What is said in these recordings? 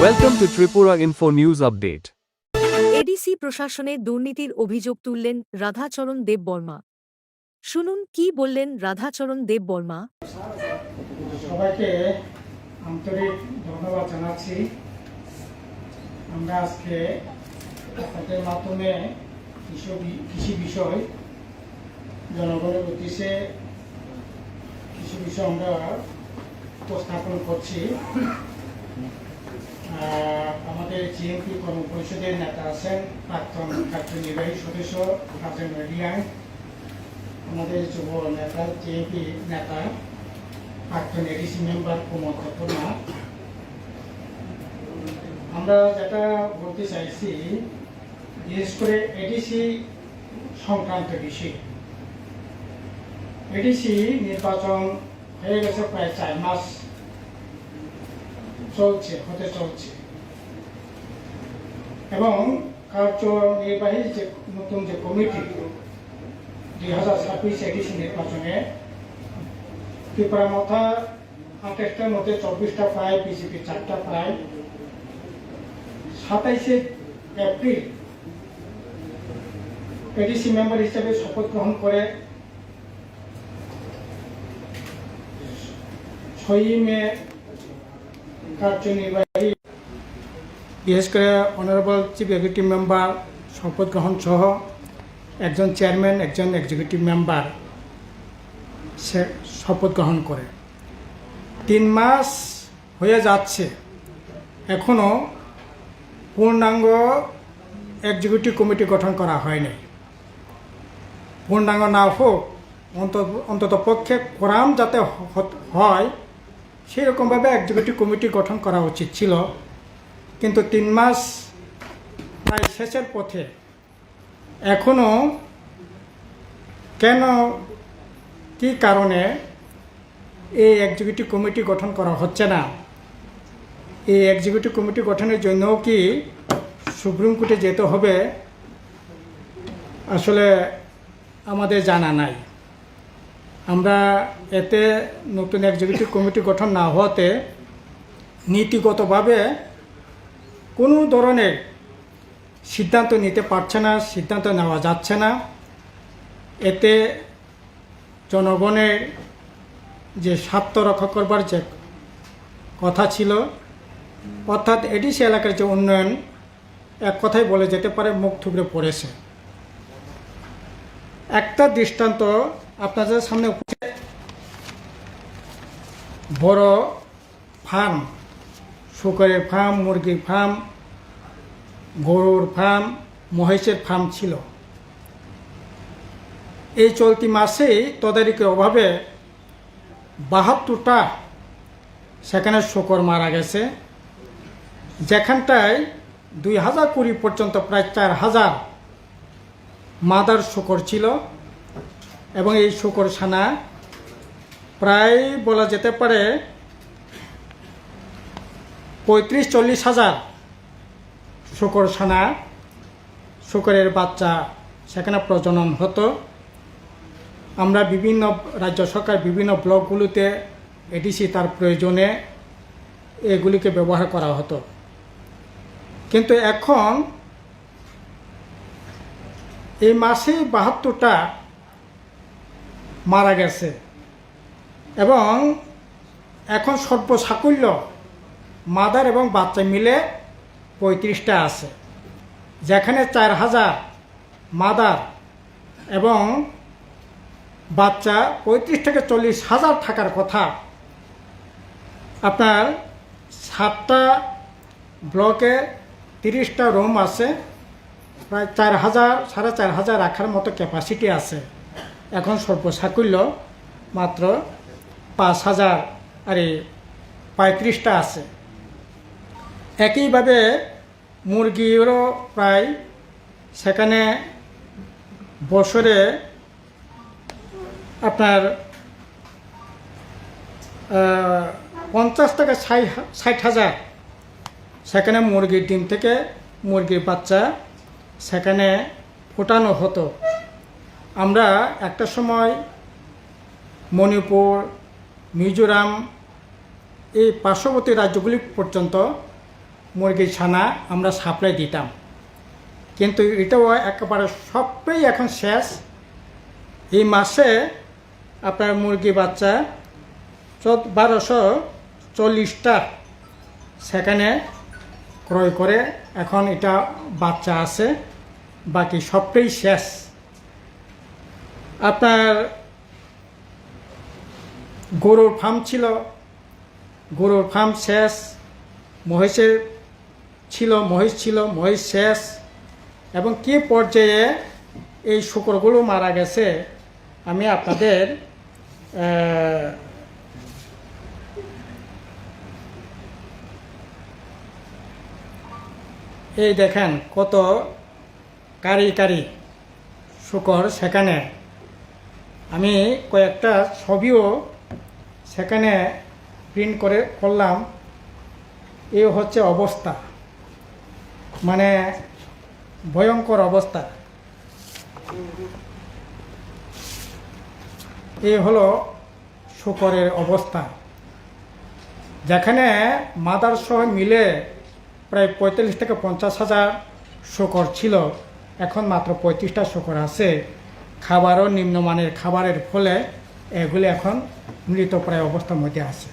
Welcome to Tripura Info News Update. ADC প্রশাসনে দুর্নীতির অভিযোগ তুললেন রাধাচরণ দেববর্মা। শুনুন কি বললেন রাধাচরণ দেববর্মা। সবাইকে আন্তরিক ধন্যবাদ জানাচ্ছি। আমরা আজকে আপনাদের মাধ্যমে কৃষি বিষয় জনগণের উদ্দেশ্যে কিছু বিষয় আমরা উপস্থাপন করছি। আমাদের জিএমপি কর্মপরিষদের নেতা আছেন প্রাক্তন কার্যনির্বাহী সদস্য রাজেন্দ্র রিয়াং, আমাদের যুব নেতা জিএমপি নেতা প্রাক্তন এডিসি মেম্বার কুমদ খতনা। আমরা যেটা বলতে চাইছি, বিশেষ করে এডিসি সংক্রান্ত বিষয়। এডিসি নির্বাচন হয়ে গেছে প্রায় 4 মাস হতে চলছে এবং কার্যনির্বাহী যে নতুন যে কমিটি 2026 এডিসি নির্বাচনে ত্রিপুরা মাথা 28টার মধ্যে 24টা পায়, বিজেপি 4টা পায়। 27শে এপ্রিল এডিসি মেম্বার হিসেবে শপথ গ্রহণ করে 6ই মে কার্যনির্বাহী বিশেষ করে অনারেবল চিফ এক্সিকিউটিভ মেম্বার শপথ গ্রহণ সহ একজন চেয়ারম্যান, একজন এক্সিকিউটিভ মেম্বার সে শপথ গ্রহণ করে 3 মাস হয়ে যাচ্ছে, এখনো পূর্ণাঙ্গ এক্সিকিউটিভ কমিটি গঠন করা হয়নি। পূর্ণাঙ্গ না হোক, অন্তত পক্ষে কোরাম যাতে হয় সেরকমভাবে এক্সিকিউটিভ কমিটি গঠন করা উচিত ছিল। কিন্তু 3 মাস প্রায় শেষের পথে এখনো কেন, কি কারণে এই এক্সিকিউটিভ কমিটি গঠন করা হচ্ছে না? এই এক্সিকিউটিভ কমিটি গঠনের জন্য কি সুপ্রিম কোর্টে যেতে হবে? আসলে আমাদের জানা নাই। আমরা এতে নতুন এক্সিকিউটিভ কমিটি গঠন না হওয়াতে নীতিগতভাবে কোনো ধরনের সিদ্ধান্ত নিতে পারছে না, সিদ্ধান্ত নেওয়া যাচ্ছে না। এতে জনগণের যে স্বার্থ রক্ষা করবার যে কথা ছিল, অর্থাৎ এডিসি এলাকার যে উন্নয়ন, এক কথাই বলে যেতে পারে মুখ থুবড়ে পড়েছে। একটা দৃষ্টান্ত আপনাদের সামনে, বড় ফার্ম, শুকরের ফার্ম, মুরগির ফার্ম, গরুর ফার্ম, মহিষের ফার্ম ছিল। এই চলতি মাসেই তদারকির অভাবে 72টা সেখানে শুকর মারা গেছে, যেখানটায় 2020 পর্যন্ত প্রায় 4000 মাদার শুকর ছিল এবং এই শুকর ছানা প্রায় বলা যেতে পারে 35-40 হাজার শুকর ছানা, শুকরের বাচ্চা সেখানে প্রজনন হতো। আমরা বিভিন্ন রাজ্য সরকার বিভিন্ন ব্লকগুলোতে এডিসি তার প্রয়োজনে এগুলিকে ব্যবহার করা হতো। কিন্তু এখন এই মাসে 72টা মারা গেছে এবং এখন সর্বসাকুল্য মাদার এবং বাচ্চা মিলে 35টা আছে, যেখানে 4000 মাদার এবং বাচ্চা 35 থেকে 40 হাজার থাকার কথা। আপনার 7টা ব্লকে 30টা রুম আছে, প্রায় 4000 4500 রাখার মতো ক্যাপাসিটি আছে। এখন সর্বসাকুল্য মাত্র 35টা আছে। একইভাবে মুরগিরও প্রায় সেখানে বছরে আপনার 50 থেকে 60 হাজার সেখানে মুরগির ডিম থেকে মুরগির বাচ্চা সেখানে ফোটানো হতো। আমরা একটা সময় মণিপুর, মিজোরাম এই পার্শ্ববর্তী রাজ্যগুলি পর্যন্ত মুরগির ছানা আমরা সাপ্লাই দিতাম, কিন্তু এটাও একেবারে সবটাই এখন শেষ। এই মাসে আপনার মুরগি বাচ্চা 1240টা সেখানে ক্রয় করে এখন এটা বাচ্চা আছে, বাকি সবটাই শেষ। আপনার গরুর ফার্ম ছিল, গরুর ফার্ম শেষ। মহিষের ছিল, মহিষ শেষ। এবং কি পর্যায়ে এই শূকরগুলো মারা গেছে আমি আপনাদের এই দেখেন কত কারি শূকর সেখানে। আমি কয়েকটা ছবিও সেখানে প্রিন্ট করলাম। এই হচ্ছে অবস্থা, মানে ভয়ঙ্কর অবস্থা। এই হলো শূকরের অবস্থা, যেখানে মাদার সহ মিলে প্রায় 45 থেকে 50 হাজার শূকর ছিল, এখন মাত্র 35টা শূকর আছে। খাবারও নিম্নমানের খাবারের ফলে এগুলি এখন মৃতপ্রায় অবস্থার মধ্যে আছে।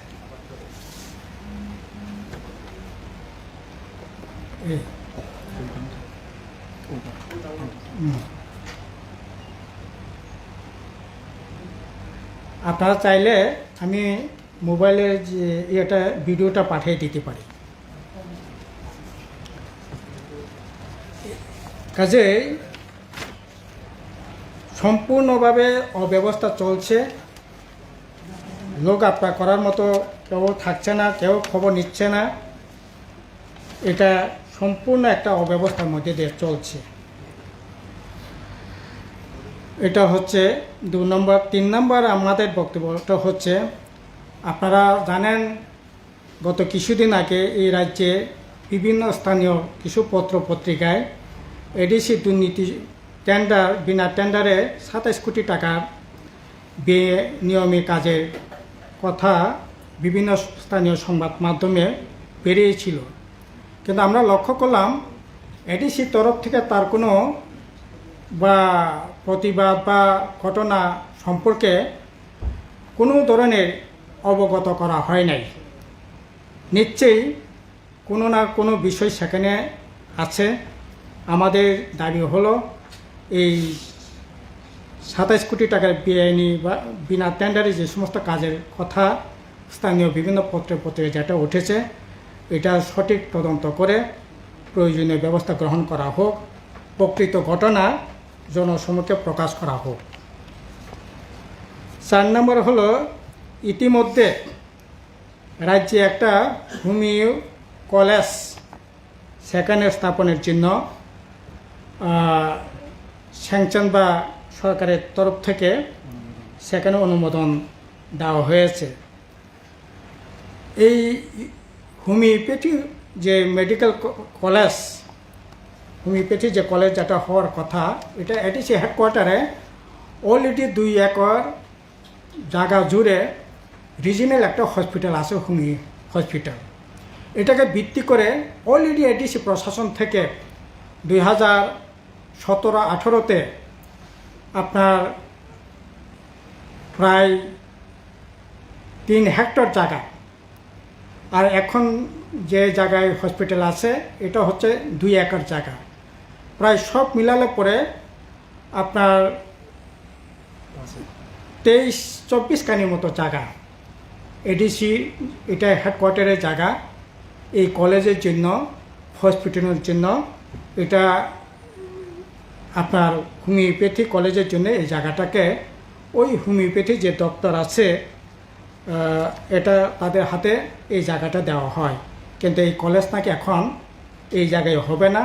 আপনারা চাইলে আমি মোবাইলের যে ভিডিওটা পাঠিয়ে দিতে পারি। কাজে সম্পূর্ণভাবে অব্যবস্থা চলছে। লোক আপনার করার মতো কেউ থাকছে না, কেউ খবর নিচ্ছে না। এটা সম্পূর্ণ একটা অব্যবস্থার মধ্যে দিয়ে চলছে। এটা হচ্ছে 2 নম্বর। 3 নম্বর আমাদের বক্তব্যটা হচ্ছে, আপনারা জানেন গত কিছুদিন আগে এই রাজ্যে বিভিন্ন স্থানীয় কিছু পত্র পত্রিকায় এডিসি দুর্নীতি টেন্ডার, বিনা টেন্ডারে 27 কোটি টাকার বেনিয়মী কাজের কথা বিভিন্ন স্থানীয় সংবাদ মাধ্যমে বেরিয়েছিল। কিন্তু আমরা লক্ষ্য করলাম এডিসির তরফ থেকে তার কোনো বা প্রতিবাদ বা ঘটনা সম্পর্কে কোনো ধরনের অবগত করা হয় নাই। নিশ্চয়ই কোনো না কোনো বিষয় সেখানে আছে। আমাদের দাবি হলো এই 27 কোটি টাকার বেআইনি বা বিনা টেন্ডারে যে সমস্ত কাজের কথা স্থানীয় বিভিন্ন পত্রে যেটা উঠেছে, এটা সঠিক তদন্ত করে প্রয়োজনীয় ব্যবস্থা গ্রহণ করা হোক, প্রকৃত ঘটনা জনসমক্ষে প্রকাশ করা হোক। 4 নম্বর হলো, ইতিমধ্যে রাজ্যে একটা হোমিও কলেজ সেখানে স্থাপনের জন্য স্যাংশন বা সরকারের তরফ থেকে সেখানে অনুমোদন দেওয়া হয়েছে। এই হোমিওপ্যাথি যে মেডিকেল কলেজ, হোমিওপ্যাথি যে কলেজ যেটা হওয়ার কথা, এটা এডিসি হেডকোয়ার্টারে অলরেডি 2 একর জায়গা জুড়ে রিজিনাল একটা হসপিটাল আছে, হোমিও হসপিটাল। এটাকে ভিত্তি করে অলরেডি এডিসি প্রশাসন থেকে 2017-18-তে আপনার প্রায় 3 হেক্টর জায়গা, আর এখন যে জায়গায় হসপিটাল আছে এটা হচ্ছে 2 একর জায়গা। প্রায় সব মিলালে পরে আপনার 23-24 কানির মতো জায়গা। এডিসি এটা হেডকোয়ার্টারের জায়গা, এই কলেজের জন্য, হসপিটালের জন্য, এটা আপনার হোমিওপ্যাথি কলেজের জন্য এই জায়গাটাকে ওই হোমিওপ্যাথি যে দপ্তর আছে এটা তাদের হাতে এই জায়গাটা দেওয়া হয়। কিন্তু এই কলেজ নাকি এখন এই জায়গায় হবে না,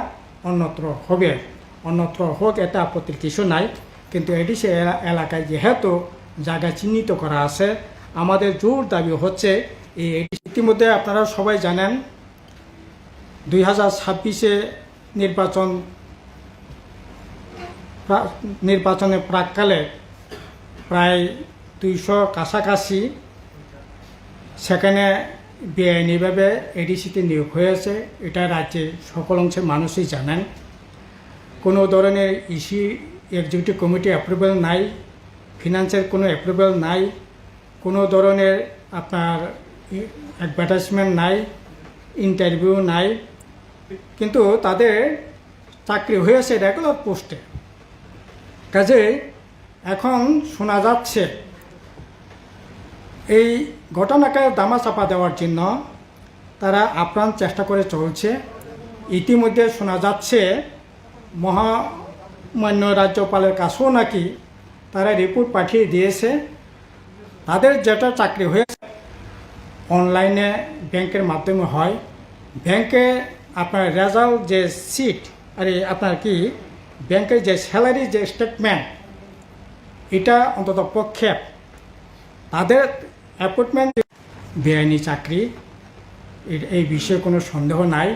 অন্যত্র হবে। অন্যত্র হোক, এটা আপত্তির কিছু নাই, কিন্তু এডিসি এলাকায় যেহেতু জায়গা চিহ্নিত করা আছে, আমাদের জোর দাবি হচ্ছে এই ইতিমধ্যে আপনারা সবাই জানেন 2026-এ নির্বাচনের প্রাককালে প্রায় 200 কাছাকাছি সেখানে বেআইনিভাবে এডিসিতে নিয়োগ হয়েছে, এটা রাজ্যের সকল অংশের মানুষই জানেন। কোনো ধরনের ইসি এক্সিকিউটিভ কমিটি অ্যাপ্রুভেল নাই, ফিনান্সের কোনো অ্যাপ্রুভেল নাই, কোনো ধরনের আপনার অ্যাডভার্টাইজমেন্ট নাই, ইন্টারভিউ নাই, কিন্তু তাদের চাকরি হয়েছে রেগুলার পোস্টে। কাজে এখন শোনা যাচ্ছে এই ঘটনাকে দামাচাপা দেওয়ার জন্য তারা আপ্রাণ চেষ্টা করে চলছে। ইতিমধ্যে শোনা যাচ্ছে মহামান্য রাজ্যপালের কাছেও নাকি তারা রিপোর্ট পাঠিয়ে দিয়েছে। তাদের যেটা চাকরি হয়েছে অনলাইনে ব্যাংকের মাধ্যমে হয়, ব্যাংকে আপনার রেজাল্ট যে সিট আপনার কি ব্যাংকের যে স্যালারি যে স্টেটমেন্ট, এটা অন্তত পক্ষে তাদের অ্যাপয়েন্টমেন্ট বেআইনি চাকরি, এই বিষয়ে কোনো সন্দেহ নাই।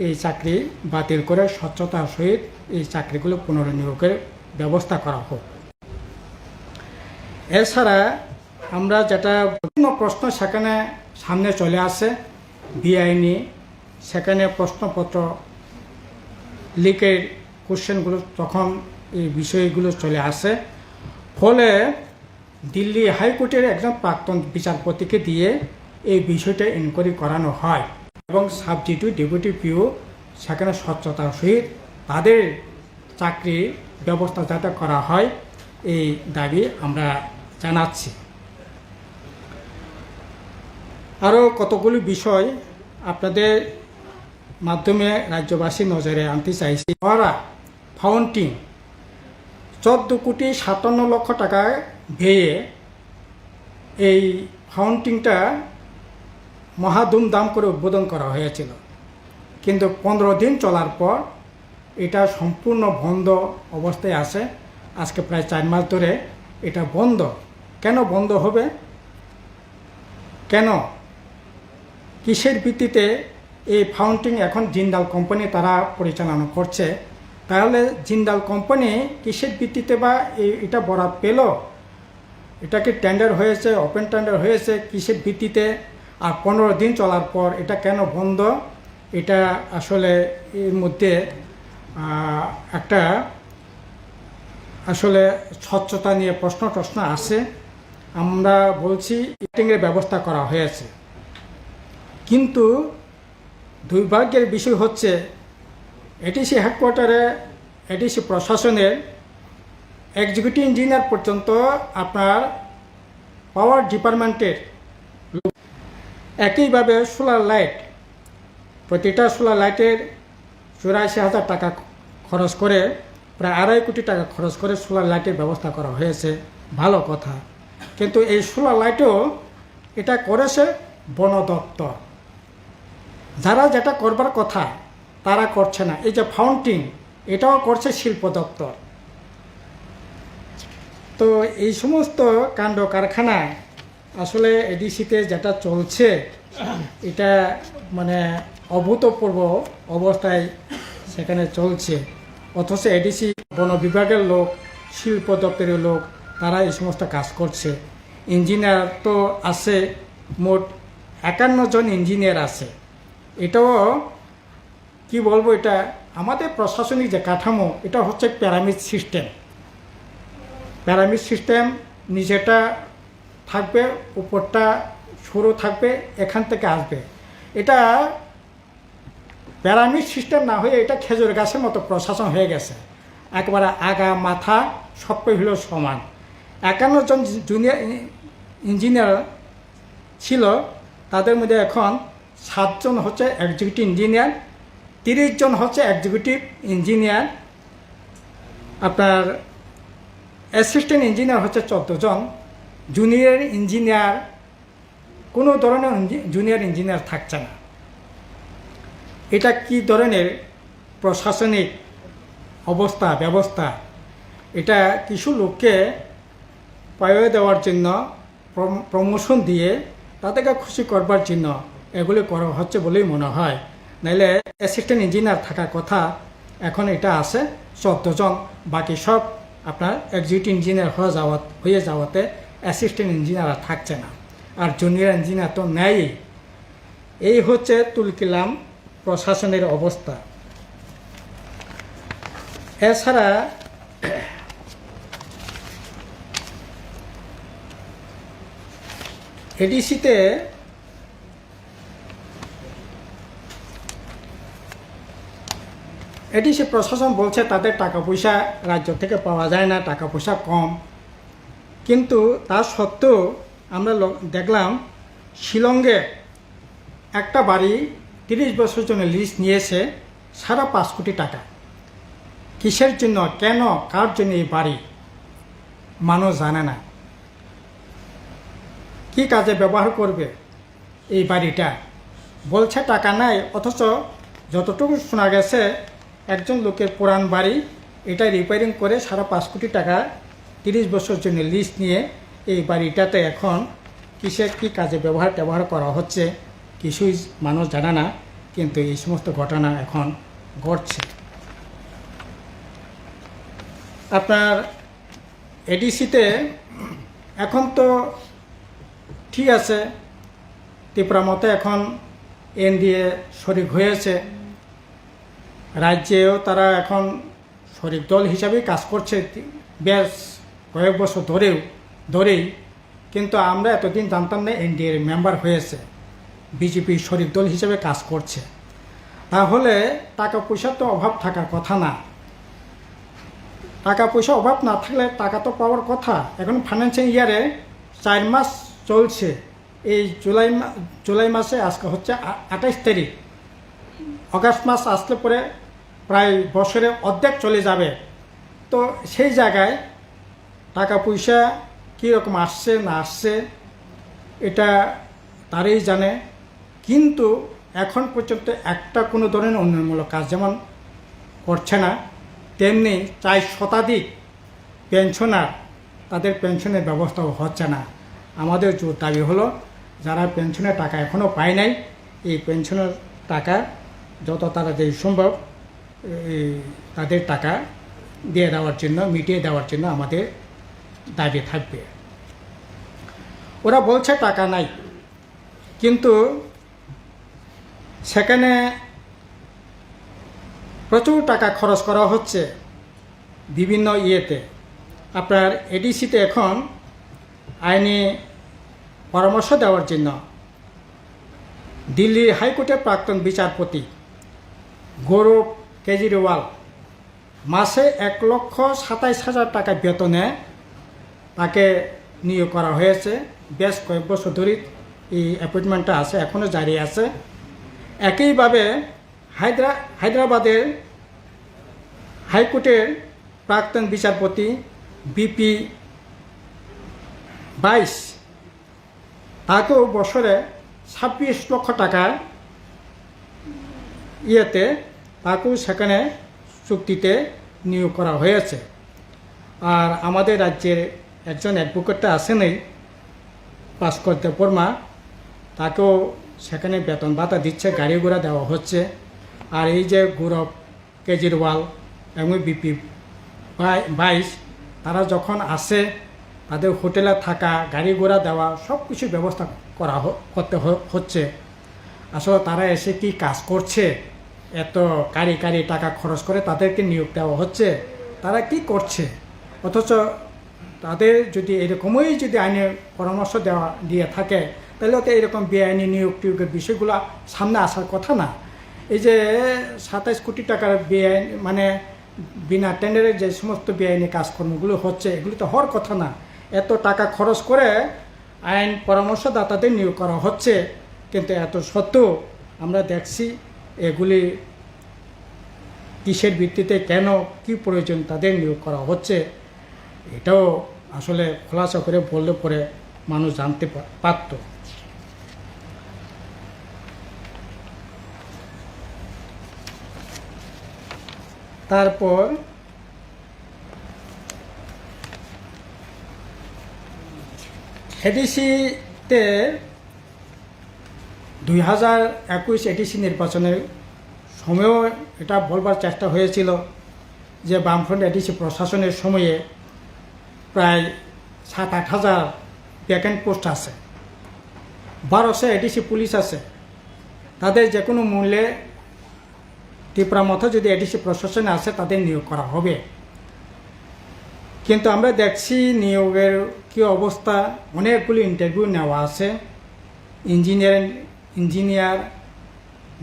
এই চাকরি বাতিল করে স্বচ্ছতার সহিত এই চাকরিগুলো পুনর্নিয়োগের ব্যবস্থা করা হোক। এছাড়া আমরা যেটা বিভিন্ন প্রশ্ন সেখানে সামনে চলে আসে বেআইনি, সেখানে প্রশ্নপত্র লিকের কোশ্চেনগুলো তখন এই বিষয়গুলো চলে আসে, ফলে দিল্লি হাইকোর্টের একজন প্রাক্তন বিচারপতিকে দিয়ে এই বিষয়টা ইনকোয়ারি করানো হয় এবং সাবডিভিউ ডেপুটি পিও সেখানে স্বচ্ছতার সহিত তাদের চাকরির ব্যবস্থা যাতে করা হয় এই দাবি আমরা জানাচ্ছি। আরও কতগুলি বিষয় আপনাদের মাধ্যমে রাজ্যবাসীর নজরে আনতে চাইছি। ওরা ফাউন্টিং 14,57,00,000 টাকায় ব্যয়ে এই ফাউন্টিংটা মহা ধুমধাম করে উদ্বোধন করা হয়েছিল, কিন্তু 15 দিন চলার পর এটা সম্পূর্ণ বন্ধ অবস্থায় আছে। আজকে প্রায় 4 মাস ধরে এটা বন্ধ। কেন বন্ধ হবে? কেন? কিসের ভিত্তিতে এই ফাউন্টিং এখন জিন্দাল কোম্পানি তারা পরিচালনা করছে? তাহলে জিন্দাল কোম্পানি কিসের ভিত্তিতে বা এটা বরাদ পেল? এটা কি টেন্ডার হয়েছে, ওপেন টেন্ডার হয়েছে, কিসের ভিত্তিতে? আর 15 দিন চলার পর এটা কেন বন্ধ? এটা আসলে এর মধ্যে একটা আসলে স্বচ্ছতা নিয়ে প্রশ্ন আসে। আমরা বলছি ইটিংয়ের ব্যবস্থা করা হয়েছে, কিন্তু দুর্ভাগ্যের বিষয় হচ্ছে এডিসি হেডকোয়ার্টারে এডিসি প্রশাসনের এক্সিকিউটিভ ইঞ্জিনিয়ার পর্যন্ত আপনার পাওয়ার ডিপার্টমেন্টের একইভাবে সোলার লাইট, প্রতিটা সোলার লাইটের 84,000 টাকা খরচ করে প্রায় 2.5 কোটি টাকা খরচ করে সোলার লাইটের ব্যবস্থা করা হয়েছে। ভালো কথা, কিন্তু এই সোলার লাইটও এটা করেছে বন দপ্তর। যারা যেটা করবার কথা তারা করছে না। এই যে ফাউন্টিং, এটাও করছে শিল্প দপ্তর। তো এই সমস্ত কাণ্ড কারখানায় আসলে এডিসিতে যেটা চলছে এটা মানে অভূতপূর্ব অবস্থায় সেখানে চলছে, অথচ এডিসি বন বিভাগের লোক, শিল্প দপ্তরের লোক, তারা এই সমস্ত কাজ করছে। ইঞ্জিনিয়ার তো আছে, মোট 51 জন ইঞ্জিনিয়ার আছে। এটাও কি বলবো, এটা আমাদের প্রশাসনিক যে কাঠামো, এটা হচ্ছে পিরামিড সিস্টেম। পিরামিড সিস্টেম নিচেটা থাকবে, উপরটা সরু থাকবে, এখান থেকে আসবে। এটা পিরামিড সিস্টেম না হয়ে এটা খেজুর গাছের মতো প্রশাসন হয়ে গেছে। একবারে আগা মাথা সবটাই হলো সমান। 51 জন জুনিয়র ইঞ্জিনিয়ার ছিল, তাদের মধ্যে এখন 7 জন হচ্ছে এক্সিকিউটিভ ইঞ্জিনিয়ার, 30 জন হচ্ছে এক্সিকিউটিভ ইঞ্জিনিয়ার, আপনার অ্যাসিস্ট্যান্ট ইঞ্জিনিয়ার হচ্ছে 14 জন, জুনিয়র ইঞ্জিনিয়ার কোনো ধরনের জুনিয়র ইঞ্জিনিয়ার থাকছে না। এটা কি ধরনের প্রশাসনিক অবস্থা ব্যবস্থা? এটা কিছু লোককে পাইয়ে দেওয়ার জন্য, প্রমোশন দিয়ে তাদেরকে খুশি করবার জন্য এগুলি করা হচ্ছে বলেই মনে হয়। নাইলে অ্যাসিস্ট্যান্ট ইঞ্জিনিয়ার থাকার কথা, এখন এটা আছে 14 জন, বাকি সব আপনার এক্সিকিউটিভ ইঞ্জিনিয়ার হয়ে যাওয়াতে অ্যাসিস্ট্যান্ট ইঞ্জিনিয়ার থাকছে না। আর জুনিয়র ইঞ্জিনিয়ার তো নেয়ই। এই হচ্ছে তুলকিলাম প্রশাসনের অবস্থা। এছাড়া এডিসিতে এডিসি প্রশাসন বলছে তাদের টাকা পয়সা রাজ্য থেকে পাওয়া যায় না, টাকা পয়সা কম। কিন্তু তা সত্ত্বেও আমরা দেখলাম শিলংয়ে একটা বাড়ি 30 বছরের জন্য লিজ নিয়েছে 5.5 কোটি টাকা। কিসের জন্য, কেন, কার জন্য এই বাড়ি মানুষ জানে না। কি কাজে ব্যবহার করবে এই বাড়িটা? বলছে টাকা নাই, অথচ যতটুকু শোনা গেছে একজন লোকের পুরান বাড়ি, এটা রিপেয়ারিং করে 5.5 কোটি টাকা 30 বছর জন্য লিজ নিয়ে এই বাড়িটাতে এখন কিসের কি কাজে ব্যবহার করা হচ্ছে কিছুই মানুষ জানে না। কিন্তু এই সমস্ত ঘটনা এখন ঘটছে। আপনার এডিসিতে এখন তো ঠিক আছে, ত্রিপুরা মতো এখন এনডিএ শরিক হয়েছে, রাজ্যেও তারা এখন শরিক দল হিসাবেই কাজ করছে বেশ কয়েক বছর ধরেই। কিন্তু আমরা এতদিন জানতাম না এনডিএর মেম্বার হয়েছে, বিজেপি শরিক দল হিসেবে কাজ করছে। তাহলে টাকা পয়সার তো অভাব থাকার কথা না। টাকা পয়সা অভাব না থাকলে টাকা তো পাওয়ার কথা। এখন ফাইন্যান্সিয়াল ইয়ারে 4 মাস চলছে, এই জুলাই মাসে আজকে হচ্ছে 28 তারিখ, অগাস্ট মাস আসলে পরে প্রায় বছরে অর্ধেক চলে যাবে। তো সেই জায়গায় টাকা পয়সা কীরকম আসছে না আসছে এটা তারাই জানে। কিন্তু এখন পর্যন্ত একটা কোনো ধরনের উন্নয়নমূলক কাজ যেমন করছে না, তেমনি 4 শতাধিক পেনশনার, তাদের পেনশনের ব্যবস্থাও হচ্ছে না। আমাদের জোর দাবি হলো যারা পেনশনের টাকা এখনও পায় নাই, এই পেনশনের টাকা যত তাড়াতাড়ি সম্ভব তাদের টাকা দিয়ে দেওয়ার জন্য, মিটিয়ে দেওয়ার জন্য আমাদের দাবি থাকবে। ওরা বলছে টাকা নাই, কিন্তু সেখানে প্রচুর টাকা খরচ করা হচ্ছে বিভিন্ন ইয়েতে। আপনার এডিসিতে এখন আইনি পরামর্শ দেওয়ার জন্য দিল্লি হাইকোর্টের প্রাক্তন বিচারপতি গৌরব কেজরিওয়াল মাসে 1,27,000 টাকা বেতনে তাকে নিয়োগ করা হয়েছে। বেশ কয়েক বছর ধরে এই অ্যাপয়েন্টমেন্টটা আছে, এখনও জারি আছে। একইভাবে হায়দ্রাবাদের হাইকোর্টের প্রাক্তন বিচারপতি বিপি 22 তাকেও বছরে 26 লক্ষ টাকা তাকেও সেখানে চুক্তিতে নিয়োগ করা হয়েছে। আর আমাদের রাজ্যের একজন অ্যাডভোকেটটা আসেনি, ভাস্কর দেববর্মা, তাকেও সেখানে বেতন ভাতা দিচ্ছে, গাড়ি ঘোড়া দেওয়া হচ্ছে। আর এই যে গৌরব কেজরিওয়াল এবং বিপি 22 তারা যখন আসে তাদের হোটেলে থাকা, গাড়ি ঘোড়া দেওয়া সব কিছু ব্যবস্থা করতে হচ্ছে। আসলে তারা এসে কি কাজ করছে? এত কারি টাকা খরচ করে তাদেরকে নিয়োগ দেওয়া হচ্ছে, তারা কি করছে? অথচ তাদের যদি এরকমই যদি আইনের পরামর্শ দিয়ে থাকে তাহলে তো এরকম বেআইনি নিয়োগের বিষয়গুলো সামনে আসার কথা না। এই যে 27 কোটি টাকার বেআইনি, মানে বিনা টেন্ডারে যে সমস্ত বেআইনি কাজকর্মগুলো হচ্ছে, এগুলো তো হওয়ার কথা না। এত টাকা খরচ করে আইন পরামর্শদাতাদের নিয়োগ করা হচ্ছে, কিন্তু এত সত্ত্বেও আমরা দেখছি এগুলি কিসের ভিত্তিতে, কেন, কি প্রয়োজন তাদের নিয়োগ করা হচ্ছে, এটাও আসলে খোলাসা করে বললে পরে মানুষ জানতে পারত। তারপর এডিসিতে 2021 এডিসি নির্বাচনের সময়ও এটা বলবার চেষ্টা হয়েছিল যে বামফ্রন্ট এডিসি প্রশাসনের সময়ে প্রায় 7-8 হাজার ভ্যাকেন্ট পোস্ট আছে, 1200 এডিসি পুলিশ আছে, তাদের যে কোনো মূল্যে ত্রিপুরা মতো যদি এডিসি প্রশাসনে আসে তাদের নিয়োগ করা হবে। কিন্তু আমরা দেখছি নিয়োগের কী অবস্থা, অনেকগুলি ইন্টারভিউ নেওয়া আছে, ইঞ্জিনিয়ার,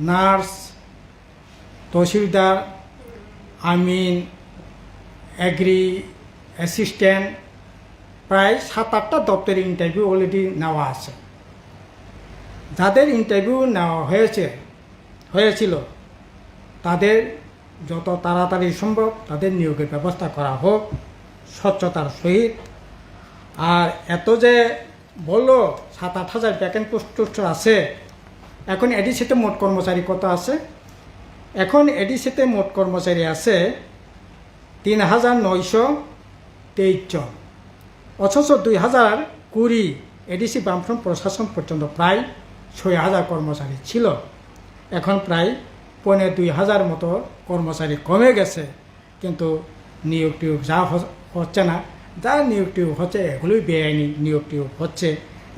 নার্স, তহসিলদার, আমিন, এগ্রি অ্যাসিস্ট্যান্ট, প্রায় 7-8টা দপ্তরের ইন্টারভিউ অলরেডি নেওয়া আছে। যাদের ইন্টারভিউ নেওয়া হয়েছিল তাদের যত তাড়াতাড়ি সম্ভব তাদের নিয়োগের ব্যবস্থা করা হোক স্বচ্ছতার সহিত। আর এত যে বললো 7-8 হাজার ভ্যাকেন্ট পোস্ট আছে, এখন এডিসিতে মোট কর্মচারী কত আছে? এখন এডিসিতে মোট কর্মচারী আছে 3,923 জন, অথচ 2020 এডিসি বামফ্রন্ট প্রশাসন পর্যন্ত প্রায় 6,000 কর্মচারী ছিল। এখন প্রায় 2,500 মতো কর্মচারী কমে গেছে, কিন্তু নিয়োগ টিয়োগ যা হচ্ছে না, যা নিয়োগ টিয়োগ হচ্ছে এগুলোই বেআইনি নিয়োগ টিয়োগ হচ্ছে,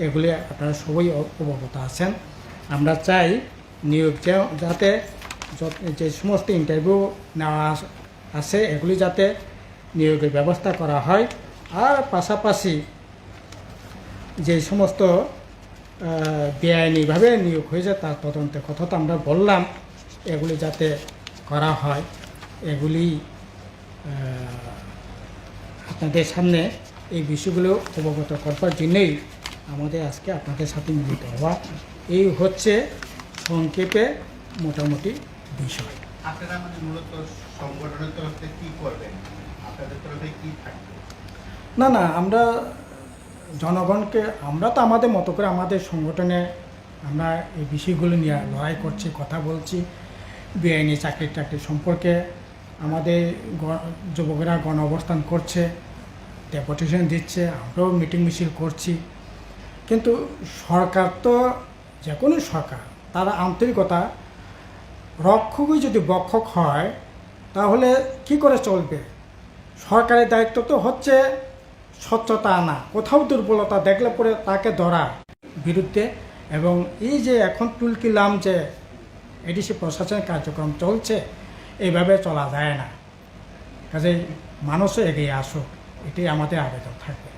এগুলি আপনারা সবাই অবগত আছেন। আমরা চাই নিয়োগ যাতে যে সমস্ত ইন্টারভিউ নেওয়া আছে এগুলি যাতে নিয়োগের ব্যবস্থা করা হয়, আর পাশাপাশি যে সমস্ত বেআইনিভাবে নিয়োগ হয়েছে তার তদন্তের কথা তো আমরা বললাম, এগুলি যাতে করা হয়, এগুলি আপনাদের সামনে এই বিষয়গুলো অবগত করবার জন্যই আমাদের আজকে আপনাদের সাথে মিলিত হওয়া। এই হচ্ছে সংক্ষেপে মোটামুটি বিষয়। আপনারা মানে মূলত সংগঠনের তরফে কি করবেন, আপনাদের তরফে কি থাকবে? না, আমরা জনগণকে, আমরা তো আমাদের মতো করে আমাদের সংগঠনে আমরা এই বিষয়গুলো নিয়ে লড়াই করছি, কথা বলছি। বেআইনি চাকরি টাকরি সম্পর্কে আমাদের যুবকেরা গণ অবস্থান করছে, ডেপুটেশন দিচ্ছে, আমরাও মিটিং মিছিল করছি। কিন্তু সরকার তো যে কোনো সরকার, তারা আন্তরিকতা, রক্ষকই যদি বক্ষক হয় তাহলে কি করে চলবে? সরকারের দায়িত্ব তো হচ্ছে স্বচ্ছতা আনা, কোথাও দুর্বলতা দেখলে পরে তাকে ধরা বিরুদ্ধে। এবং এই যে এখন তুলকিলাম যে এডিসি প্রশাসনের কার্যক্রম চলছে, এইভাবে চলা যায় না। কাজেই মানুষও এগিয়ে আসুক, এটাই আমাদের আবেদন থাকবে।